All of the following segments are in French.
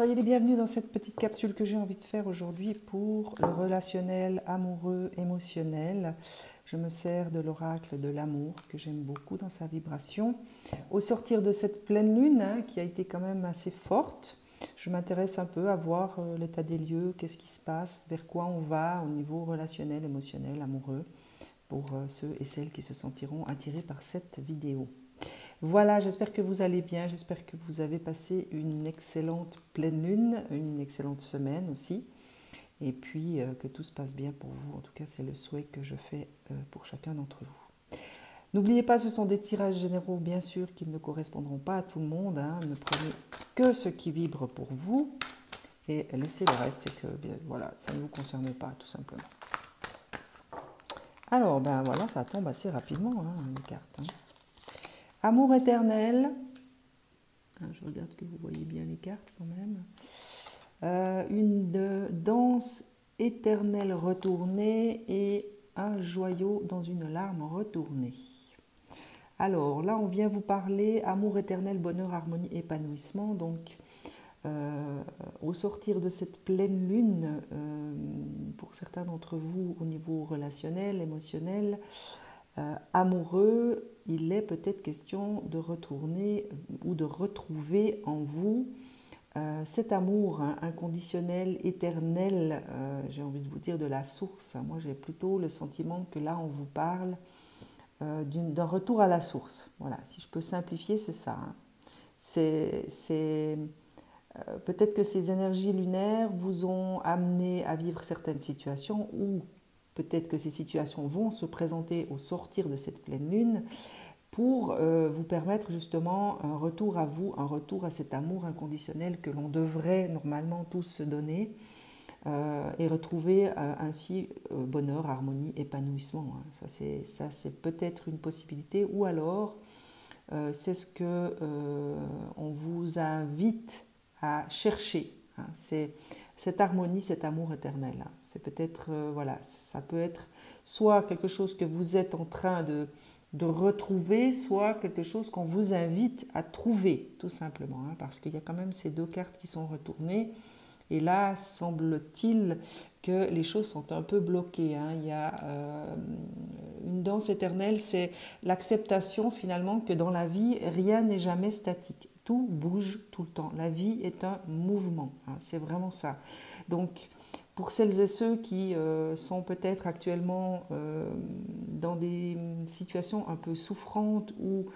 Soyez les bienvenus dans cette petite capsule que j'ai envie de faire aujourd'hui pour le relationnel amoureux émotionnel. Je me sers de l'oracle de l'amour que j'aime beaucoup dans sa vibration. Au sortir de cette pleine lune qui a été quand même assez forte, je m'intéresse un peu à voir l'état des lieux, qu'est-ce qui se passe, vers quoi on va au niveau relationnel, émotionnel, amoureux, pour ceux et celles qui se sentiront attirés par cette vidéo. Voilà, j'espère que vous allez bien, j'espère que vous avez passé une excellente pleine lune, une excellente semaine aussi, et puis que tout se passe bien pour vous. En tout cas, c'est le souhait que je fais pour chacun d'entre vous. N'oubliez pas, ce sont des tirages généraux, bien sûr, qui ne correspondront pas à tout le monde. Ne prenez que ce qui vibre pour vous et laissez le reste, c'est que bien, voilà, ça ne vous concerne pas, tout simplement. Alors, ben voilà, ça tombe assez rapidement, les cartes. Amour éternel. Je regarde que vous voyez bien les cartes quand même. Une danse éternelle retournée et un joyau dans une larme retournée. Alors là, on vient vous parler amour éternel, bonheur, harmonie, épanouissement. Donc, au sortir de cette pleine lune, pour certains d'entre vous au niveau relationnel, émotionnel, amoureux, il est peut-être question de retourner ou de retrouver en vous cet amour inconditionnel, éternel, j'ai envie de vous dire de la source. Moi, j'ai plutôt le sentiment que là, on vous parle d'un retour à la source. Voilà, si je peux simplifier, c'est ça. Peut-être que ces énergies lunaires vous ont amené à vivre certaines situations ou peut-être que ces situations vont se présenter au sortir de cette pleine lune pour vous permettre justement un retour à vous, un retour à cet amour inconditionnel que l'on devrait normalement tous se donner et retrouver ainsi bonheur, harmonie, épanouissement. Ça, c'est peut-être une possibilité ou alors c'est ce que on vous invite à chercher. C'est cette harmonie, cet amour éternel. C'est peut-être, voilà, ça peut être soit quelque chose que vous êtes en train de retrouver, soit quelque chose qu'on vous invite à trouver, tout simplement. Parce qu'il y a quand même ces deux cartes qui sont retournées. Et là, semble-t-il que les choses sont un peu bloquées. Il y a une danse éternelle, c'est l'acceptation finalement que dans la vie, rien n'est jamais statique. Tout bouge tout le temps. La vie est un mouvement. C'est vraiment ça. Donc, pour celles et ceux qui sont peut-être actuellement dans des situations un peu souffrantes ou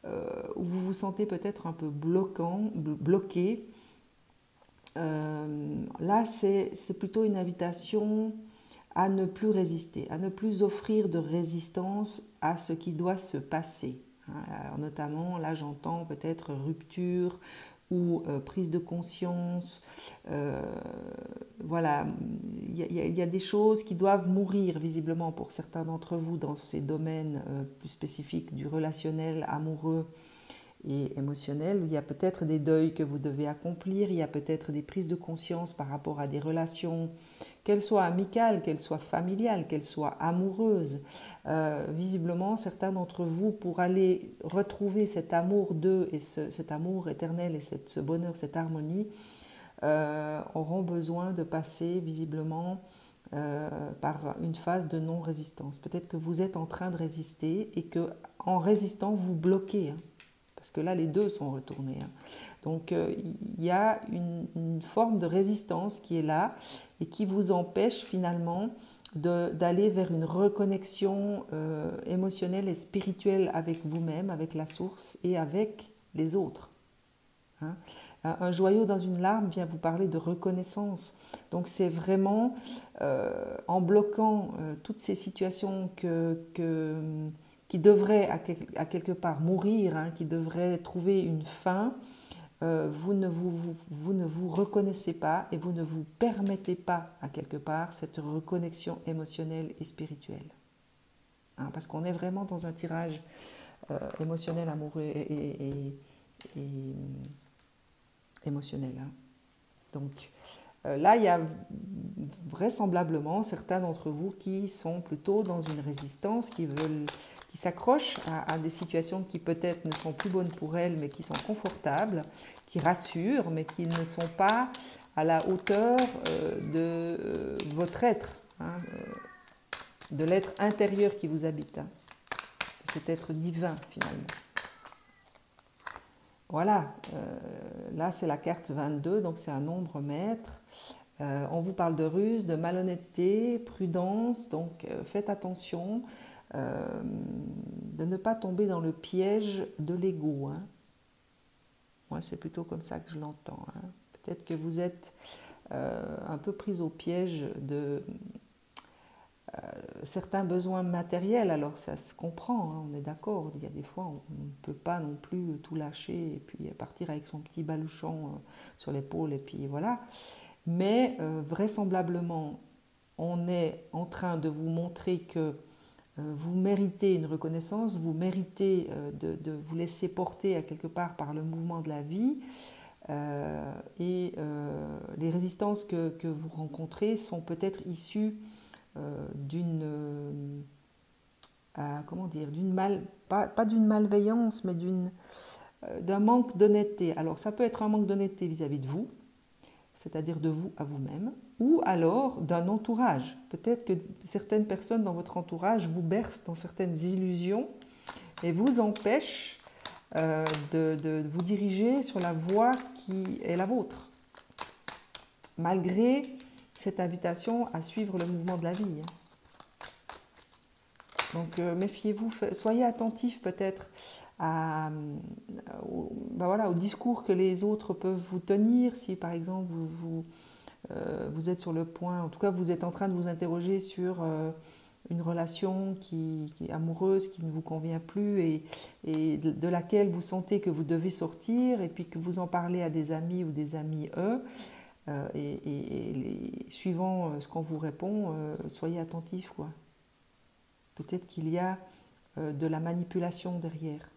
où vous vous sentez peut-être un peu bloqué, là, c'est plutôt une invitation à ne plus résister, à ne plus offrir de résistance à ce qui doit se passer. Alors, notamment, là, j'entends peut-être rupture ou prise de conscience. Voilà, il y a des choses qui doivent mourir visiblement pour certains d'entre vous dans ces domaines plus spécifiques du relationnel, amoureux et émotionnel. Il y a peut-être des deuils que vous devez accomplir, il y a peut-être des prises de conscience par rapport à des relations, qu'elles soient amicales, qu'elles soient familiales, qu'elles soient amoureuses. Visiblement, certains d'entre vous, pour aller retrouver cet amour d'eux et cet amour éternel et ce bonheur, cette harmonie, auront besoin de passer visiblement par une phase de non-résistance. Peut-être que vous êtes en train de résister et que en résistant, vous bloquez. Parce que là, les deux sont retournés. Donc, il y a une forme de résistance qui est là et qui vous empêche finalement d'aller vers une reconnexion émotionnelle et spirituelle avec vous-même, avec la source et avec les autres. Un joyau dans une larme vient vous parler de reconnaissance. Donc, c'est vraiment en bloquant toutes ces situations qui devraient à quelque part mourir, qui devraient trouver une fin, vous ne vous reconnaissez pas et vous ne vous permettez pas à quelque part cette reconnexion émotionnelle et spirituelle. Parce qu'on est vraiment dans un tirage émotionnel, amoureux et émotionnel. Donc, Là, il y a vraisemblablement certains d'entre vous qui sont plutôt dans une résistance, qui s'accrochent à des situations qui peut-être ne sont plus bonnes pour elles, mais qui sont confortables, qui rassurent, mais qui ne sont pas à la hauteur de votre être, hein, de l'être intérieur qui vous habite, hein, de cet être divin finalement. Voilà, là c'est la carte 22, donc c'est un nombre maître. On vous parle de ruse, de malhonnêteté, prudence, donc faites attention de ne pas tomber dans le piège de l'ego. Hein. Moi c'est plutôt comme ça que je l'entends. Hein. Peut-être que vous êtes un peu pris au piège de certains besoins matériels, alors ça se comprend, hein, on est d'accord, il y a des fois on ne peut pas non plus tout lâcher et puis partir avec son petit baluchon sur l'épaule et puis voilà. Mais vraisemblablement, on est en train de vous montrer que vous méritez une reconnaissance, vous méritez de vous laisser porter à quelque part par le mouvement de la vie. Et les résistances que vous rencontrez sont peut-être issues d'une comment dire, pas d'une malveillance, mais d'un manque d'honnêteté. Alors ça peut être un manque d'honnêteté vis-à-vis de vous, c'est-à-dire de vous à vous-même, ou alors d'un entourage. Peut-être que certaines personnes dans votre entourage vous bercent dans certaines illusions et vous empêchent de vous diriger sur la voie qui est la vôtre, malgré cette invitation à suivre le mouvement de la vie. Donc méfiez-vous, soyez attentifs peut-être au discours que les autres peuvent vous tenir. Si par exemple vous êtes sur le point, en tout cas vous êtes en train de vous interroger sur une relation qui est amoureuse, qui ne vous convient plus et de laquelle vous sentez que vous devez sortir et puis que vous en parlez à des amis ou des amis eux, suivant ce qu'on vous répond, soyez attentifs, quoi. Peut-être qu'il y a de la manipulation derrière.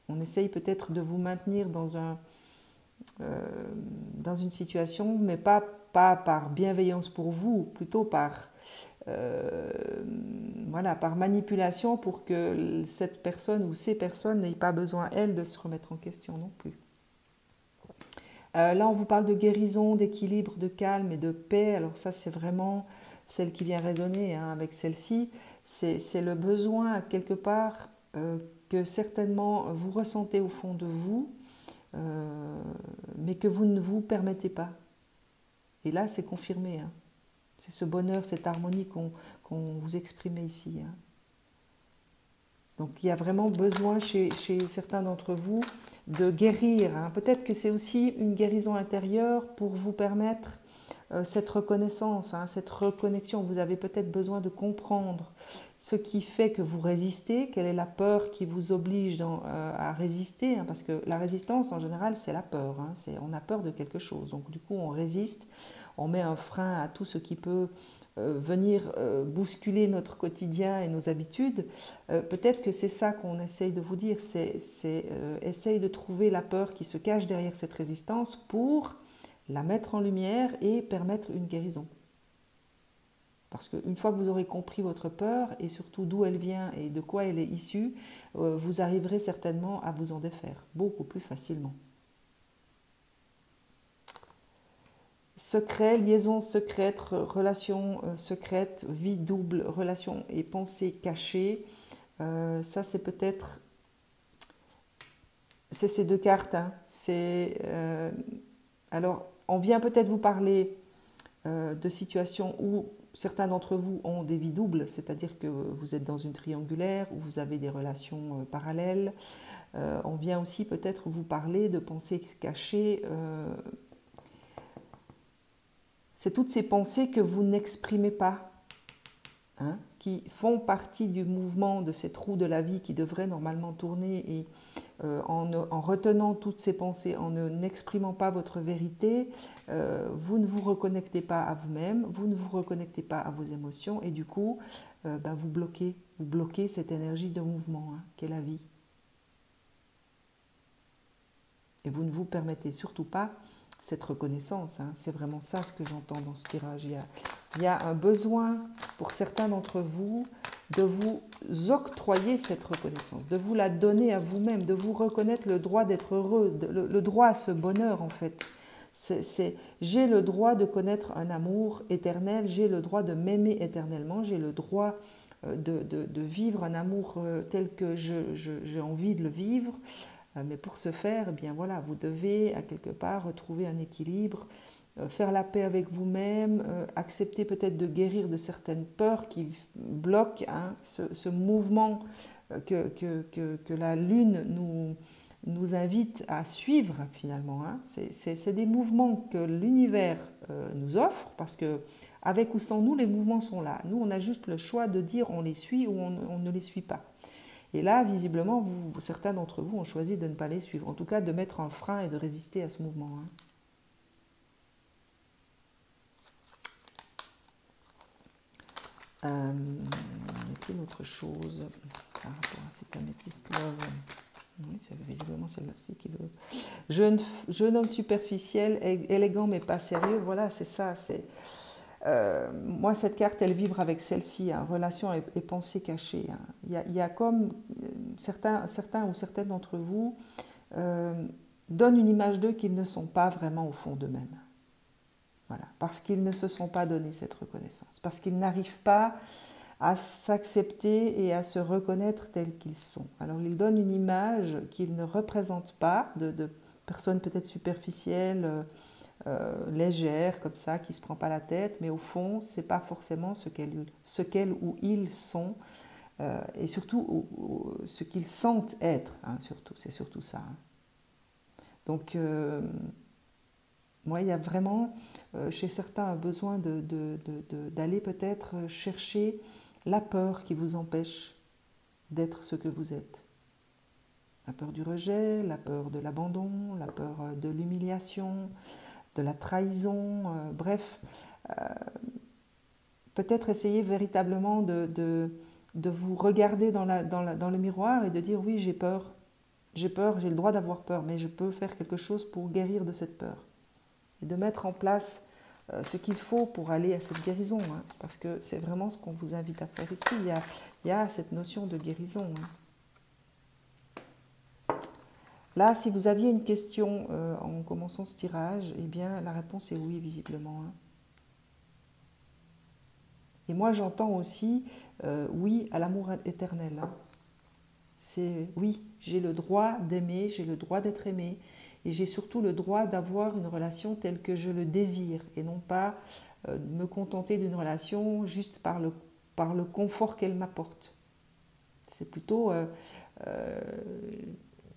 On essaye peut-être de vous maintenir dans une situation, mais pas par bienveillance pour vous, plutôt par manipulation pour que cette personne ou ces personnes n'aient pas besoin, elles, de se remettre en question non plus. Là, on vous parle de guérison, d'équilibre, de calme et de paix. Alors ça, c'est vraiment celle qui vient résonner avec celle-ci. C'est le besoin, quelque part, que certainement vous ressentez au fond de vous, mais que vous ne vous permettez pas. Et là, c'est confirmé. Hein. C'est ce bonheur, cette harmonie qu'on vous exprimait ici. Hein. Donc il y a vraiment besoin chez certains d'entre vous de guérir. Hein. Peut-être que c'est aussi une guérison intérieure pour vous permettre cette reconnaissance, hein, cette reconnexion. Vous avez peut-être besoin de comprendre ce qui fait que vous résistez, quelle est la peur qui vous oblige à résister, hein, parce que la résistance en général c'est la peur, hein, on a peur de quelque chose, donc du coup on résiste, on met un frein à tout ce qui peut venir bousculer notre quotidien et nos habitudes. Peut-être que c'est ça qu'on essaye de vous dire, essaye de trouver la peur qui se cache derrière cette résistance pour la mettre en lumière et permettre une guérison. Parce qu'une fois que vous aurez compris votre peur et surtout d'où elle vient et de quoi elle est issue, vous arriverez certainement à vous en défaire beaucoup plus facilement. Secret, liaison secrète, relation secrète, vie double, relation et pensée cachée. Ça, c'est peut-être... C'est ces deux cartes. Hein. Alors, on vient peut-être vous parler de situations où certains d'entre vous ont des vies doubles, c'est-à-dire que vous êtes dans une triangulaire, où vous avez des relations parallèles. On vient aussi peut-être vous parler de pensées cachées. C'est toutes ces pensées que vous n'exprimez pas, hein, qui font partie du mouvement de cette roue de la vie qui devrait normalement tourner. Et en retenant toutes ces pensées, en n'exprimant pas votre vérité, vous ne vous reconnectez pas à vous-même, vous ne vous reconnectez pas à vos émotions et du coup, vous bloquez cette énergie de mouvement qu'est la vie. Et vous ne vous permettez surtout pas cette reconnaissance. Hein. C'est vraiment ça ce que j'entends dans ce tirage. Il y a un besoin pour certains d'entre vous de vous octroyer cette reconnaissance, de vous la donner à vous-même, de vous reconnaître le droit d'être heureux, le droit à ce bonheur en fait. J'ai le droit de connaître un amour éternel, j'ai le droit de m'aimer éternellement, j'ai le droit de vivre un amour tel que j'ai envie de le vivre. Mais pour ce faire, eh bien voilà, vous devez à quelque part retrouver un équilibre, faire la paix avec vous-même, accepter peut-être de guérir de certaines peurs qui bloquent hein, ce mouvement que la Lune nous invite à suivre finalement. Hein. C'est des mouvements que l'univers nous offre parce que avec ou sans nous, les mouvements sont là. Nous, on a juste le choix de dire on les suit ou on ne les suit pas. Et là, visiblement, certains d'entre vous ont choisi de ne pas les suivre, en tout cas de mettre un frein et de résister à ce mouvement. Hein. Y a-t-il autre chose par rapport à cet améthyste love? Oui, visiblement c'est là-dessus qu'il veut. Jeune homme superficiel, élégant mais pas sérieux, voilà, c'est ça. Moi, cette carte, elle vibre avec celle-ci, hein, relation et pensée cachée. Hein. Il y a comme certains ou certaines d'entre vous donnent une image d'eux qu'ils ne sont pas vraiment au fond d'eux-mêmes. Voilà, parce qu'ils ne se sont pas donné cette reconnaissance, parce qu'ils n'arrivent pas à s'accepter et à se reconnaître tels qu'ils sont. Alors ils donnent une image qu'ils ne représentent pas, de personnes peut-être superficielles, légères, comme ça, qui ne se prend pas la tête, mais au fond, ce n'est pas forcément ce qu'elles ou ils sont, et surtout ce qu'ils sentent être, hein, c'est surtout ça. Hein. Donc, moi, il y a vraiment, chez certains, un besoin d'aller peut-être chercher la peur qui vous empêche d'être ce que vous êtes. La peur du rejet, la peur de l'abandon, la peur de l'humiliation, de la trahison, bref. Peut-être essayer véritablement de vous regarder dans le miroir et de dire oui, j'ai peur, j'ai le droit d'avoir peur, mais je peux faire quelque chose pour guérir de cette peur. Et de mettre en place ce qu'il faut pour aller à cette guérison, hein, parce que c'est vraiment ce qu'on vous invite à faire ici. Il y a cette notion de guérison. Hein. Là, si vous aviez une question en commençant ce tirage, eh bien, la réponse est oui, visiblement. Hein. Et moi, j'entends aussi oui à l'amour éternel. Hein. C'est oui, j'ai le droit d'aimer, j'ai le droit d'être aimé, et j'ai surtout le droit d'avoir une relation telle que je le désire, et non pas me contenter d'une relation juste par le confort qu'elle m'apporte. C'est plutôt,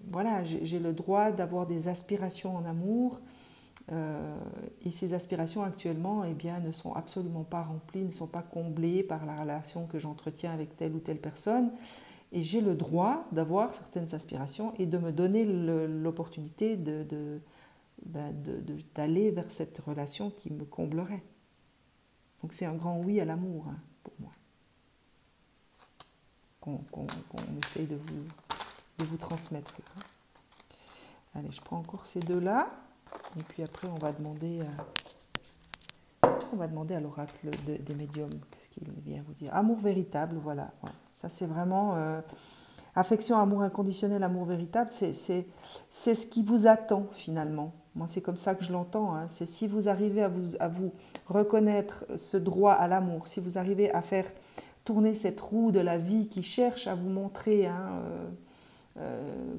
voilà, j'ai le droit d'avoir des aspirations en amour, et ces aspirations actuellement eh bien, ne sont absolument pas remplies, ne sont pas comblées par la relation que j'entretiens avec telle ou telle personne. Et j'ai le droit d'avoir certaines aspirations et de me donner l'opportunité d'aller vers cette relation qui me comblerait. Donc c'est un grand oui à l'amour, hein, pour moi. Qu'on essaye de vous transmettre. Hein. Allez, je prends encore ces deux-là. Et puis après, on va demander à l'oracle des médiums qu'est-ce qu'il vient vous dire. Amour véritable, voilà. Ouais. Ça, c'est vraiment affection, amour inconditionnel, amour véritable. C'est ce qui vous attend finalement. Moi, c'est comme ça que je l'entends. Hein. C'est si vous arrivez à vous reconnaître ce droit à l'amour, si vous arrivez à faire tourner cette roue de la vie qui cherche à vous montrer. Hein,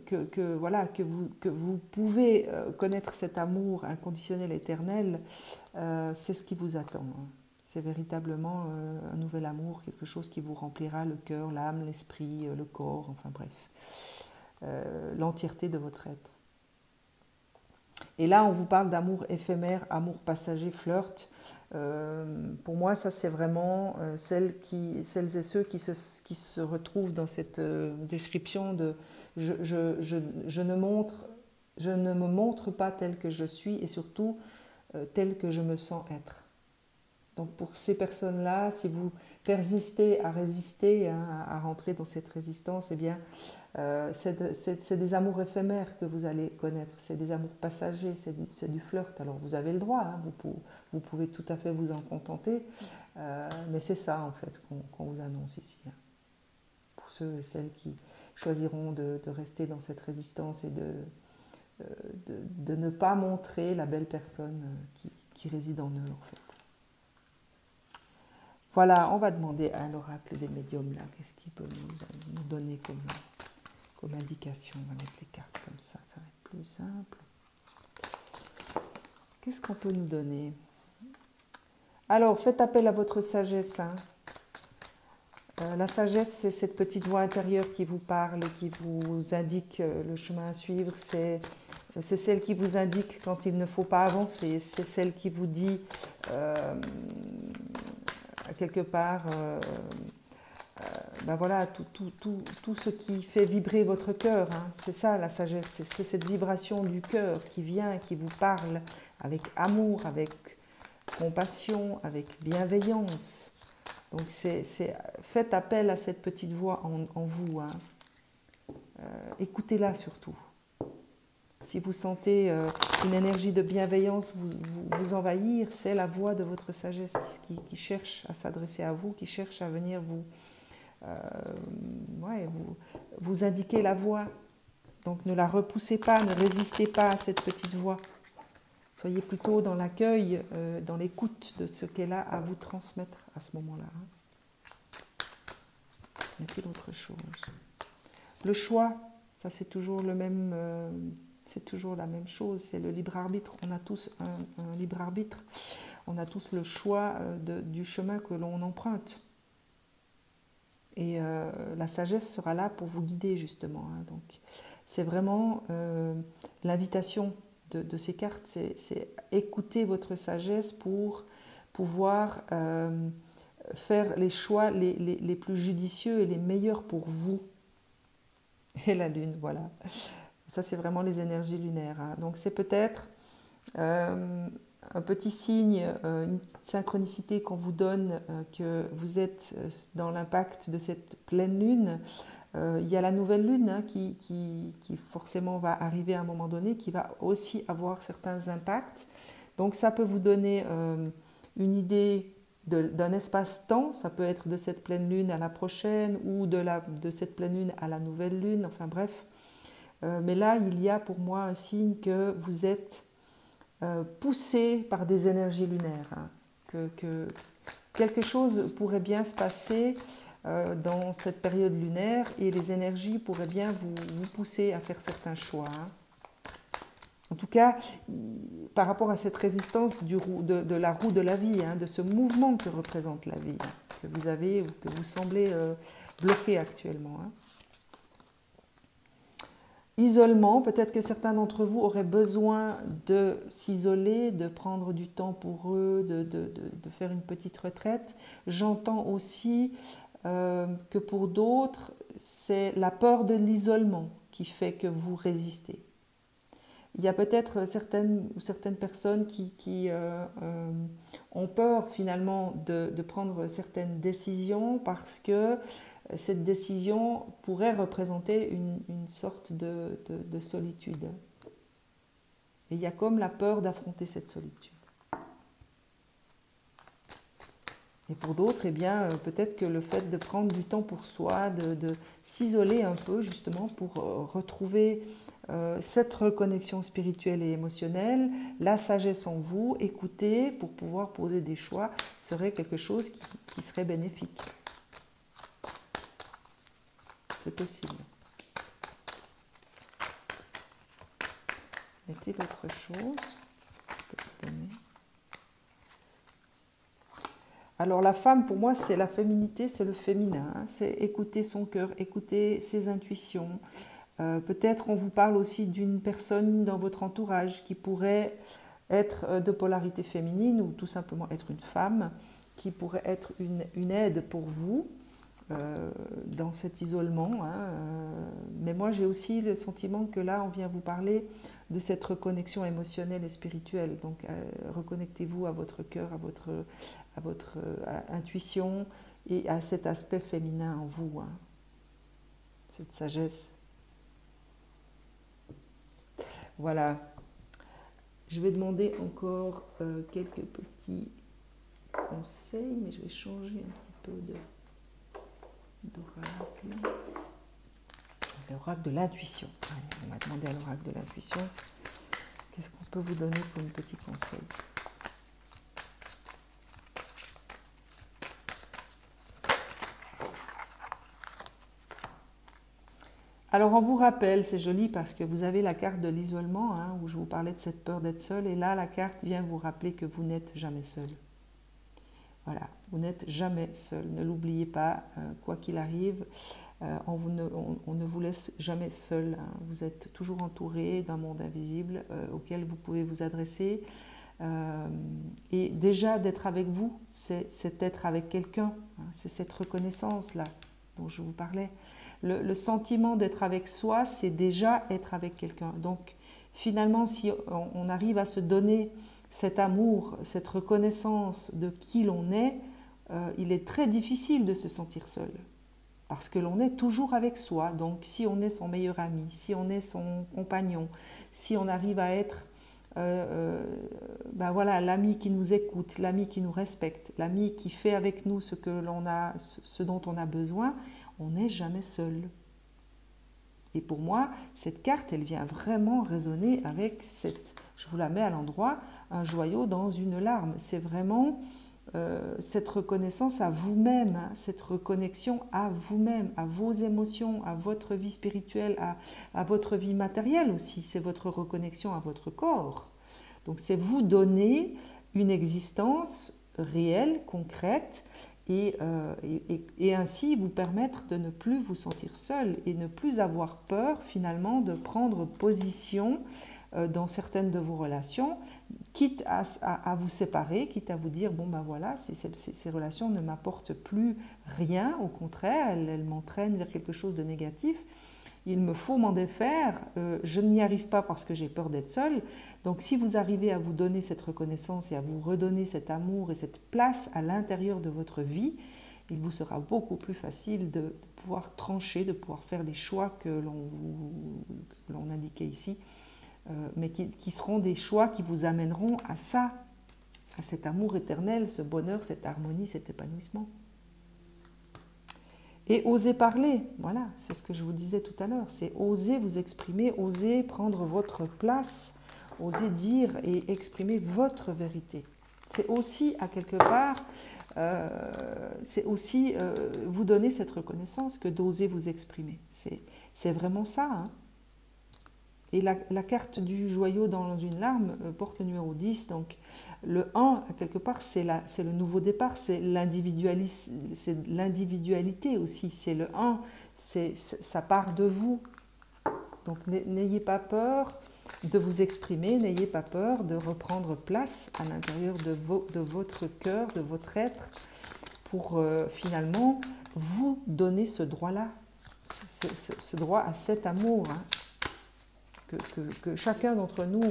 que vous pouvez connaître cet amour inconditionnel éternel, c'est ce qui vous attend. Hein. C'est véritablement un nouvel amour, quelque chose qui vous remplira le cœur, l'âme, l'esprit, le corps, enfin bref, l'entièreté de votre être. Et là, on vous parle d'amour éphémère, amour passager, flirt. Pour moi, ça c'est vraiment celles et ceux qui se retrouvent dans cette description de je ne me montre pas tel que je suis et surtout tel que je me sens être. Donc pour ces personnes-là, persistez à résister, hein, à rentrer dans cette résistance, eh bien, c'est des amours éphémères que vous allez connaître, c'est des amours passagers, c'est du flirt. Alors vous avez le droit, hein, vous pouvez tout à fait vous en contenter, mais c'est ça en fait qu'on vous annonce ici. Hein. Pour ceux et celles qui choisiront de rester dans cette résistance et de ne pas montrer la belle personne qui réside en eux en fait. Voilà, on va demander à l'oracle des médiums là, qu'est-ce qu'il peut nous donner comme indication. On va mettre les cartes comme ça va être plus simple. Qu'est-ce qu'on peut nous donner? Alors, faites appel à votre sagesse. Hein. La sagesse, c'est cette petite voix intérieure qui vous parle et qui vous indique le chemin à suivre. C'est celle qui vous indique quand il ne faut pas avancer. C'est celle qui vous dit quelque part, ben voilà, tout ce qui fait vibrer votre cœur. Hein. C'est ça la sagesse, c'est cette vibration du cœur qui vient, qui vous parle avec amour, avec compassion, avec bienveillance. Donc faites appel à cette petite voix en vous. Hein. Écoutez-la surtout. Si vous sentez une énergie de bienveillance vous envahir, c'est la voix de votre sagesse qui cherche à s'adresser à vous, qui cherche à venir vous indiquer la voie. Donc ne la repoussez pas, ne résistez pas à cette petite voix. Soyez plutôt dans l'accueil, dans l'écoute de ce qu'elle a à vous transmettre à ce moment-là. Y a-t-il autre chose? Le choix, ça c'est toujours le même, c'est toujours la même chose, c'est le libre arbitre. On a tous un libre arbitre, on a tous le choix du chemin que l'on emprunte. Et la sagesse sera là pour vous guider justement. Hein. Donc c'est vraiment l'invitation de ces cartes, c'est écouter votre sagesse pour pouvoir faire les choix les plus judicieux et les meilleurs pour vous. Et la lune, voilà. Ça, c'est vraiment les énergies lunaires. Hein. Donc, c'est peut-être un petit signe, une synchronicité qu'on vous donne que vous êtes dans l'impact de cette pleine lune. Il y a la nouvelle lune hein, qui forcément va arriver à un moment donné, qui va aussi avoir certains impacts. Donc, ça peut vous donner une idée d'un espace-temps, ça peut être de cette pleine lune à la prochaine ou de cette pleine lune à la nouvelle lune, enfin bref. Mais là, il y a pour moi un signe que vous êtes poussé par des énergies lunaires, hein, que quelque chose pourrait bien se passer dans cette période lunaire et les énergies pourraient bien vous pousser à faire certains choix. Hein. En tout cas, par rapport à cette résistance de la roue de la vie, hein, de ce mouvement que représente la vie, hein, que vous avez ou que vous semblez bloqué actuellement. Hein. Isolement, peut-être que certains d'entre vous auraient besoin de s'isoler, de prendre du temps pour eux, de faire une petite retraite. J'entends aussi que pour d'autres, c'est la peur de l'isolement qui fait que vous résistez. Il y a peut-être certaines personnes qui ont peur finalement de prendre certaines décisions parce que cette décision pourrait représenter une sorte de solitude. Et il y a comme la peur d'affronter cette solitude. Et pour d'autres, eh bien, peut-être que le fait de prendre du temps pour soi, de s'isoler un peu justement pour retrouver cette reconnexion spirituelle et émotionnelle, la sagesse en vous, écouter pour pouvoir poser des choix, serait quelque chose qui serait bénéfique. C'est possible. Y a-t-il autre chose que je peux vous donner? Alors la femme, pour moi, c'est la féminité, c'est le féminin. Hein. C'est écouter son cœur, écouter ses intuitions. Peut-être on vous parle aussi d'une personne dans votre entourage qui pourrait être de polarité féminine ou tout simplement être une femme, qui pourrait être une aide pour vous. Dans cet isolement. Hein, mais moi, j'ai aussi le sentiment que là, on vient vous parler de cette reconnexion émotionnelle et spirituelle. Donc, reconnectez-vous à votre cœur, à votre intuition et à cet aspect féminin en vous, hein, cette sagesse. Voilà. Je vais demander encore quelques petits conseils, mais je vais changer un petit peu d'oracle. L'oracle de l'intuition. On va demander à l'oracle de l'intuition, qu'est-ce qu'on peut vous donner comme petit conseil? Alors on vous rappelle, c'est joli parce que vous avez la carte de l'isolement, hein, où je vous parlais de cette peur d'être seul, et là la carte vient vous rappeler que vous n'êtes jamais seul. Voilà, vous n'êtes jamais seul, ne l'oubliez pas, quoi qu'il arrive, on ne vous laisse jamais seul, hein. Vous êtes toujours entouré d'un monde invisible auquel vous pouvez vous adresser. Et déjà d'être avec vous, c'est être avec quelqu'un, hein, c'est cette reconnaissance-là dont je vous parlais. Le sentiment d'être avec soi, c'est déjà être avec quelqu'un. Donc finalement, si on arrive à se donner cet amour, cette reconnaissance de qui l'on est, il est très difficile de se sentir seul. Parce que l'on est toujours avec soi. Donc si on est son meilleur ami, si on est son compagnon, si on arrive à être ben voilà, l'ami qui nous écoute, l'ami qui nous respecte, l'ami qui fait avec nous ce dont on a besoin, on n'est jamais seul. Et pour moi, cette carte, elle vient vraiment résonner avec je vous la mets à l'endroit, un joyau dans une larme. C'est vraiment cette reconnaissance à vous-même, hein, cette reconnexion à vous-même, à vos émotions, à votre vie spirituelle, à votre vie matérielle aussi. C'est votre reconnexion à votre corps. Donc c'est vous donner une existence réelle, concrète, et ainsi vous permettre de ne plus vous sentir seul et ne plus avoir peur finalement de prendre position dans certaines de vos relations, quitte à vous séparer, quitte à vous dire bon ben voilà, ces relations ne m'apportent plus rien, au contraire, elles m'entraînent vers quelque chose de négatif. Il me faut m'en défaire, je n'y arrive pas parce que j'ai peur d'être seule. Donc si vous arrivez à vous donner cette reconnaissance et à vous redonner cet amour et cette place à l'intérieur de votre vie, il vous sera beaucoup plus facile de pouvoir trancher, de pouvoir faire les choix que l'on indiquait ici, mais qui seront des choix qui vous amèneront à ça, à cet amour éternel, ce bonheur, cette harmonie, cet épanouissement. Et oser parler, voilà, c'est ce que je vous disais tout à l'heure, c'est oser vous exprimer, oser prendre votre place, oser dire et exprimer votre vérité. C'est aussi, à quelque part, c'est aussi vous donner cette reconnaissance que d'oser vous exprimer. C'est vraiment ça, hein. Et la carte du joyau dans une larme porte le numéro 10, donc le 1, quelque part, c'est le nouveau départ, c'est l'individualité aussi, c'est le 1, ça part de vous. Donc n'ayez pas peur de vous exprimer, n'ayez pas peur de reprendre place à l'intérieur de votre cœur, de votre être, pour finalement vous donner ce droit-là, ce droit à cet amour, hein, que chacun d'entre nous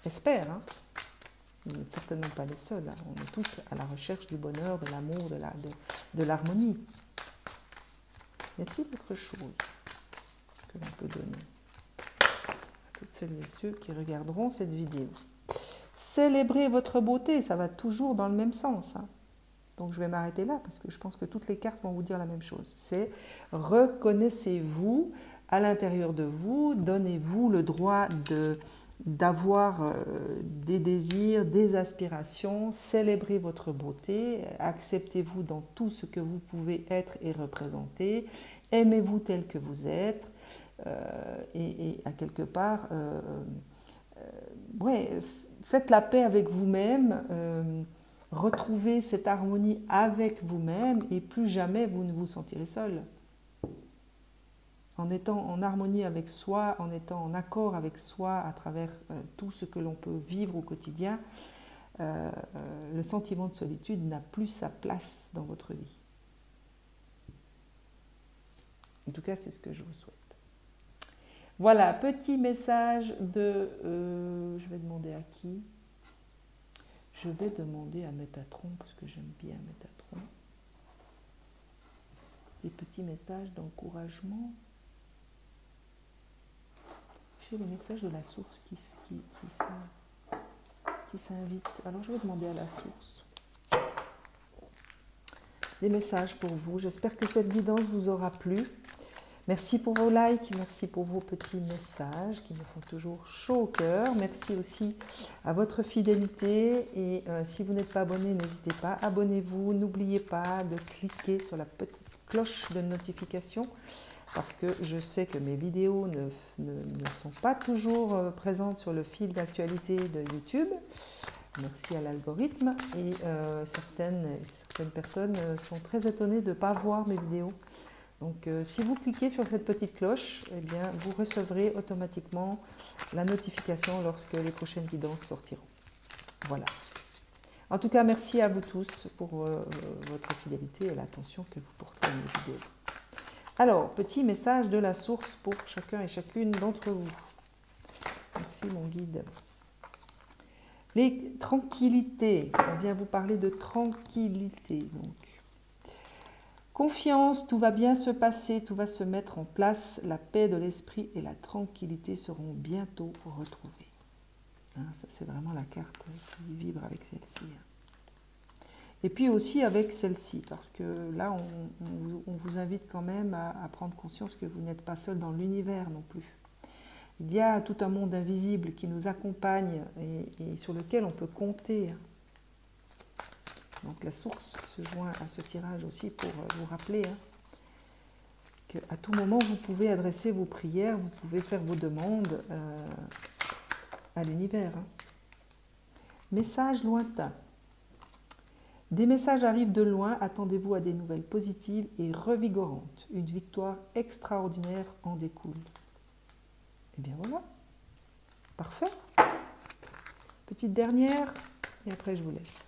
espère. Hein. Vous n'êtes certainement pas les seuls. Hein. On est tous à la recherche du bonheur, de l'amour, de l'harmonie. Y a-t-il autre chose que l'on peut donner à toutes celles et ceux qui regarderont cette vidéo? Célébrez votre beauté, ça va toujours dans le même sens. Hein. Donc je vais m'arrêter là parce que je pense que toutes les cartes vont vous dire la même chose. C'est reconnaissez-vous à l'intérieur de vous, donnez-vous le droit d'avoir des désirs, des aspirations, célébrez votre beauté, acceptez-vous dans tout ce que vous pouvez être et représenter, aimez-vous tel que vous êtes, et à quelque part, ouais, faites la paix avec vous-même, retrouvez cette harmonie avec vous-même et plus jamais vous ne vous sentirez seul. En étant en harmonie avec soi, en étant en accord avec soi à travers tout ce que l'on peut vivre au quotidien, le sentiment de solitude n'a plus sa place dans votre vie. En tout cas, c'est ce que je vous souhaite. Voilà, petit message de... je vais demander à qui? Je vais demander à Métatron, parce que j'aime bien Métatron, des petits messages d'encouragement. J'ai les messages de la source qui s'invitent. Alors je vais demander à la source des messages pour vous. J'espère que cette guidance vous aura plu. Merci pour vos likes, merci pour vos petits messages qui me font toujours chaud au cœur. Merci aussi à votre fidélité et si vous n'êtes pas abonné, n'hésitez pas, abonnez-vous. N'oubliez pas de cliquer sur la petite cloche de notification parce que je sais que mes vidéos ne sont pas toujours présentes sur le fil d'actualité de YouTube. Merci à l'algorithme et certaines personnes sont très étonnées de ne pas voir mes vidéos. Donc si vous cliquez sur cette petite cloche, eh bien, vous recevrez automatiquement la notification lorsque les prochaines guidances sortiront. Voilà. En tout cas, merci à vous tous pour votre fidélité et l'attention que vous portez à mes vidéos. Alors, petit message de la source pour chacun et chacune d'entre vous. Merci mon guide. Les tranquillités. On vient vous parler de tranquillité. Donc, confiance, tout va bien se passer, tout va se mettre en place. La paix de l'esprit et la tranquillité seront bientôt retrouvées. Hein, ça, c'est vraiment la carte qui vibre avec celle-ci. Et puis aussi avec celle-ci, parce que là, on vous invite quand même à prendre conscience que vous n'êtes pas seul dans l'univers non plus. Il y a tout un monde invisible qui nous accompagne et sur lequel on peut compter. Donc la source se joint à ce tirage aussi pour vous rappeler qu'à tout moment, vous pouvez adresser vos prières, vous pouvez faire vos demandes à l'univers. Message lointain. Des messages arrivent de loin, attendez-vous à des nouvelles positives et revigorantes. Une victoire extraordinaire en découle. Et bien voilà. Parfait. Petite dernière, et après je vous laisse.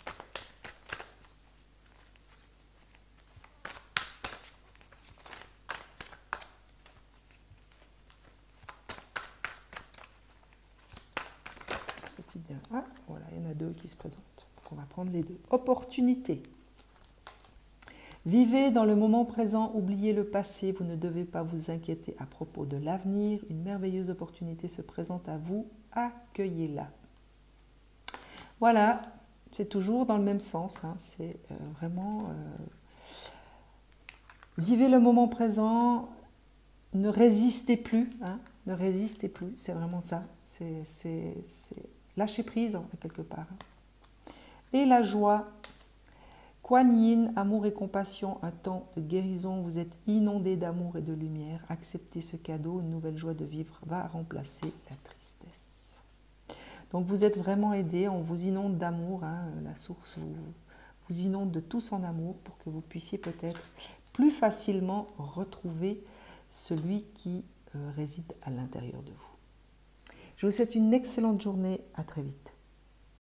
Petite dernière. Ah, voilà, il y en a deux qui se présentent. On va prendre les deux. Opportunité. Vivez dans le moment présent, oubliez le passé, vous ne devez pas vous inquiéter à propos de l'avenir. Une merveilleuse opportunité se présente à vous, accueillez-la. Voilà, c'est toujours dans le même sens, hein. C'est vraiment... vivez le moment présent, ne résistez plus, hein. Ne résistez plus, c'est vraiment ça. C'est lâcher prise, quelque part. Et la joie, Kuan Yin, amour et compassion, un temps de guérison, vous êtes inondé d'amour et de lumière, acceptez ce cadeau, une nouvelle joie de vivre va remplacer la tristesse. Donc vous êtes vraiment aidé, on vous inonde d'amour, hein, la source vous inonde de tout son amour pour que vous puissiez peut-être plus facilement retrouver celui qui réside à l'intérieur de vous. Je vous souhaite une excellente journée, à très vite.